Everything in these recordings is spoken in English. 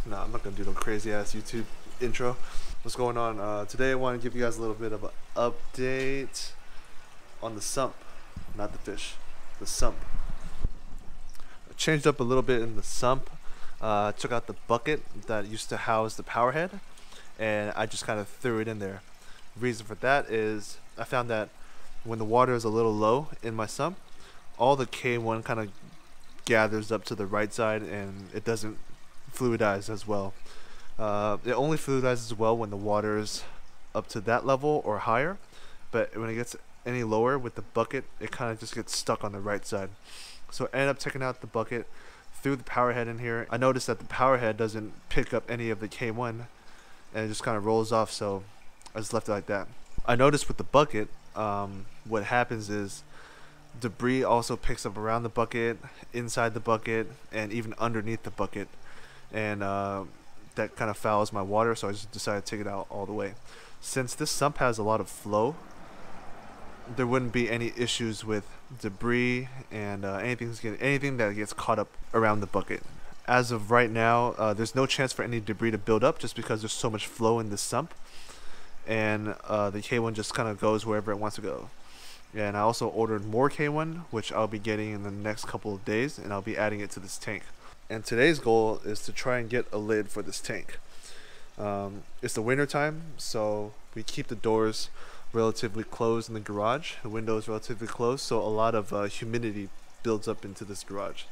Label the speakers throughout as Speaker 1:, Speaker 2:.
Speaker 1: Nah, I'm not gonna do no crazy ass YouTube intro. What's going on? Today I want to give you guys a little bit of an update on the sump, not the fish, the sump. I changed up a little bit in the sump. Took out the bucket that used to house the power head, and I just kind of threw it in there. Reason for that is I found that when the water is a little low in my sump, all the K1 kind of gathers up to the right side and it doesn't fluidize as well. It only fluidizes well when the water is up to that level or higher, but when it gets any lower with the bucket, it kind of just gets stuck on the right side. So I ended up taking out the bucket, threw the power head in here. I noticed that the power head doesn't pick up any of the K1 and it just kind of rolls off, so I just left it like that. I noticed with the bucket, what happens is debris also picks up around the bucket, inside the bucket, and even underneath the bucket, and that kind of fouls my water, so I just decided to take it out all the way. Since this sump has a lot of flow, there wouldn't be any issues with debris and anything that gets caught up around the bucket. As of right now, there's no chance for any debris to build up just because there's so much flow in this sump, and the K1 just kind of goes wherever it wants to go. And I also ordered more K1, which I'll be getting in the next couple of days, and I'll be adding it to this tank. And today's goal is to try and get a lid for this tank. It's the winter time, so we keep the doors relatively closed in the garage, the windows relatively closed, so a lot of humidity builds up into this garage.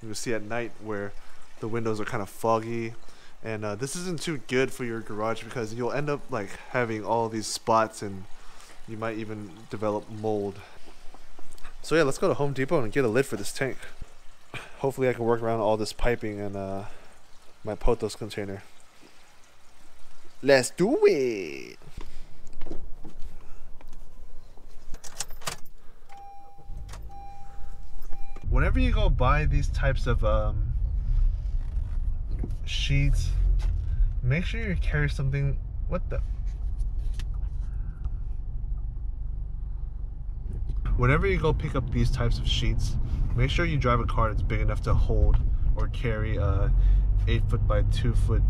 Speaker 1: You'll see at night where the windows are kind of foggy, and this isn't too good for your garage because you'll end up like having all these spots and you might even develop mold. So yeah, let's go to Home Depot and get a lid for this tank. Hopefully I can work around all this piping and my potos container. Let's do it! Whenever you go buy these types of sheets, make sure you carry something. What the? Whenever you go pick up these types of sheets, make sure you drive a car that's big enough to hold or carry a 8-foot by 2-foot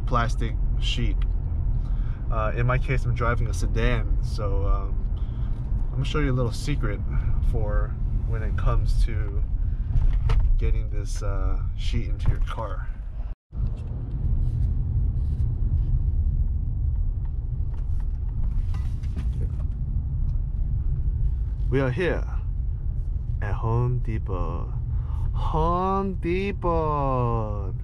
Speaker 1: plastic sheet. In my case, I'm driving a sedan, so I'm gonna show you a little secret for when it comes to getting this sheet into your car. We are here at Home Depot. Home Depot.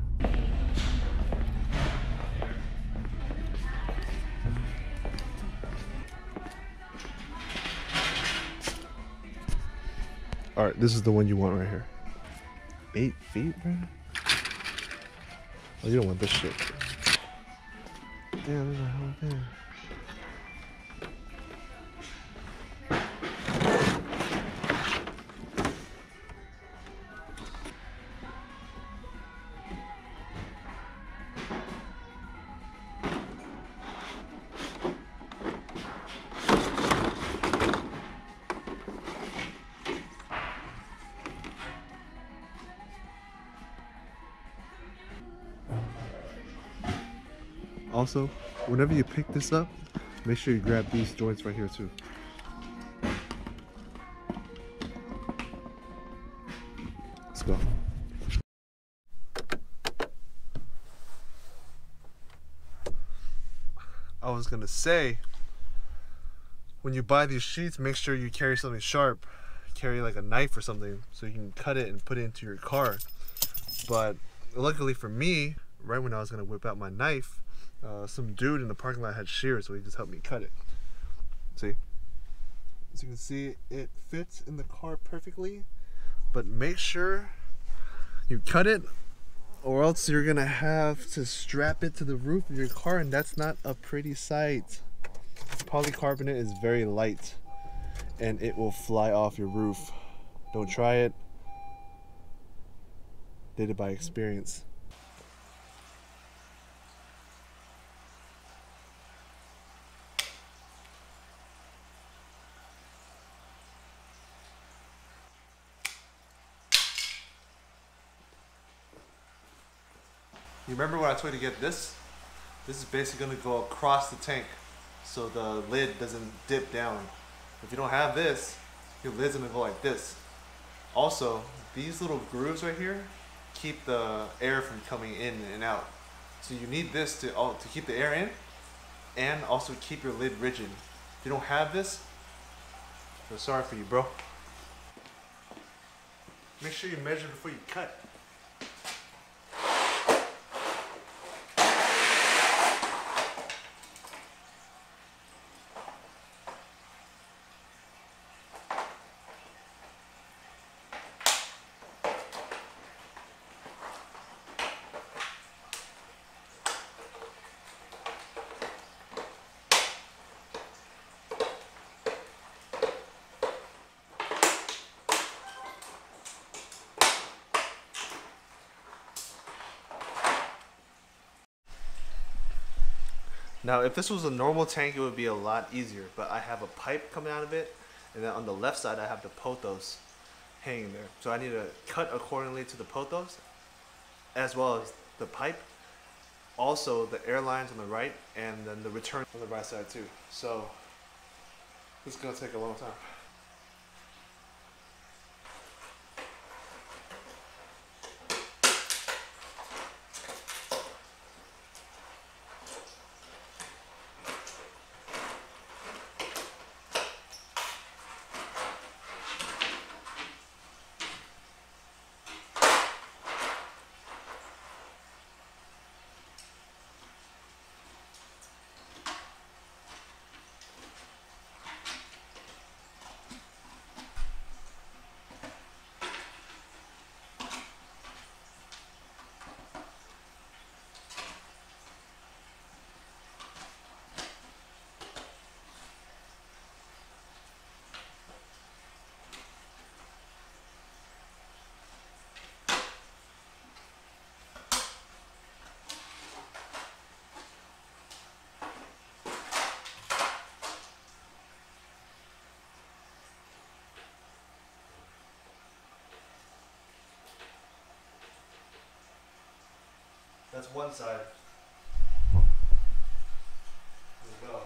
Speaker 1: Alright, this is the one you want right here. 8 feet, bro? Oh, you don't want this shit. Damn, there's a whole thing. Also, whenever you pick this up, make sure you grab these joints right here too. Let's go. I was gonna say, when you buy these sheets, make sure you carry something sharp. Carry like a knife or something so you can cut it and put it into your car. But luckily for me, right when I was gonna whip out my knife, some dude in the parking lot had shears, so he just helped me cut it. See? As you can see, it fits in the car perfectly, but make sure you cut it or else you're gonna have to strap it to the roof of your car, and that's not a pretty sight. Polycarbonate is very light and it will fly off your roof. Don't try it. Did it by experience. You remember when I told you to get this? This is basically going to go across the tank so the lid doesn't dip down. If you don't have this, your lid's going to go like this. Also, these little grooves right here keep the air from coming in and out. So you need this to keep the air in and also keep your lid rigid. If you don't have this, I feel sorry for you, bro. Make sure you measure before you cut. Now, if this was a normal tank, it would be a lot easier, but I have a pipe coming out of it, and then on the left side, I have the pothos hanging there. So I need to cut accordingly to the pothos, as well as the pipe, also the air lines on the right, and then the return on the right side too. So this is gonna take a long time. That's one side. There we go.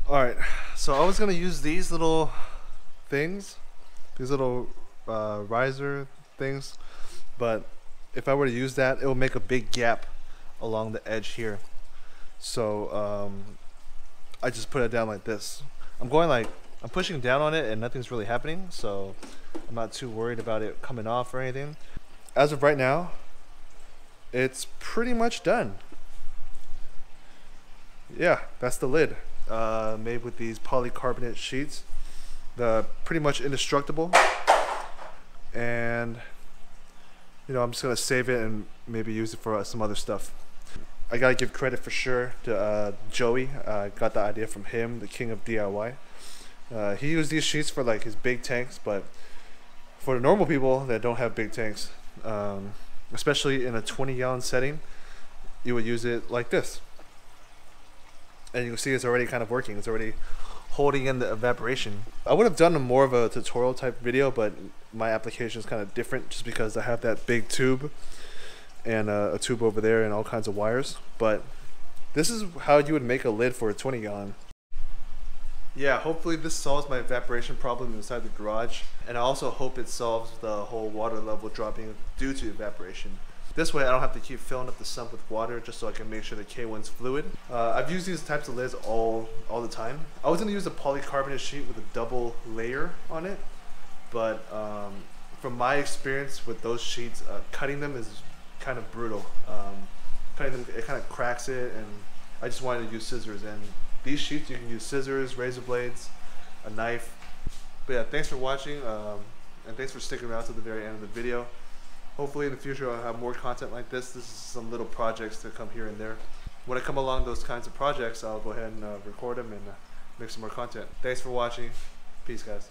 Speaker 1: Alright, so I was going to use these little things, these little riser things, but if I were to use that, it will make a big gap along the edge here. So I just put it down like this. I'm pushing down on it and nothing's really happening, so I'm not too worried about it coming off or anything. As of right now, it's pretty much done. Yeah, that's the lid. Made with these polycarbonate sheets. The pretty much indestructible. And you know, I'm just gonna save it and maybe use it for some other stuff. I gotta give credit for sure to Joey. Got the idea from him, the king of DIY. He used these sheets for like his big tanks, but for the normal people that don't have big tanks, especially in a 20-gallon setting, you would use it like this. And you can see it's already kind of working. It's already holding in the evaporation. I would have done more of a tutorial type video, but my application is kind of different just because I have that big tube and a tube over there and all kinds of wires. But this is how you would make a lid for a 20-gallon. Yeah, hopefully this solves my evaporation problem inside the garage, and I also hope it solves the whole water level dropping due to evaporation. This way I don't have to keep filling up the sump with water, just so I can make sure the K1's fluid. I've used these types of lids all the time. I was gonna use a polycarbonate sheet with a double layer on it, but from my experience with those sheets, cutting them is kind of brutal. cutting them, it kind of cracks it, and I just wanted to use scissors. And these sheets, you can use scissors, razor blades, a knife. But yeah, thanks for watching, and thanks for sticking around to the very end of the video. Hopefully in the future I'll have more content like this. This is some little projects that come here and there. When I come along those kinds of projects, I'll go ahead and record them and make some more content. Thanks for watching. Peace, guys.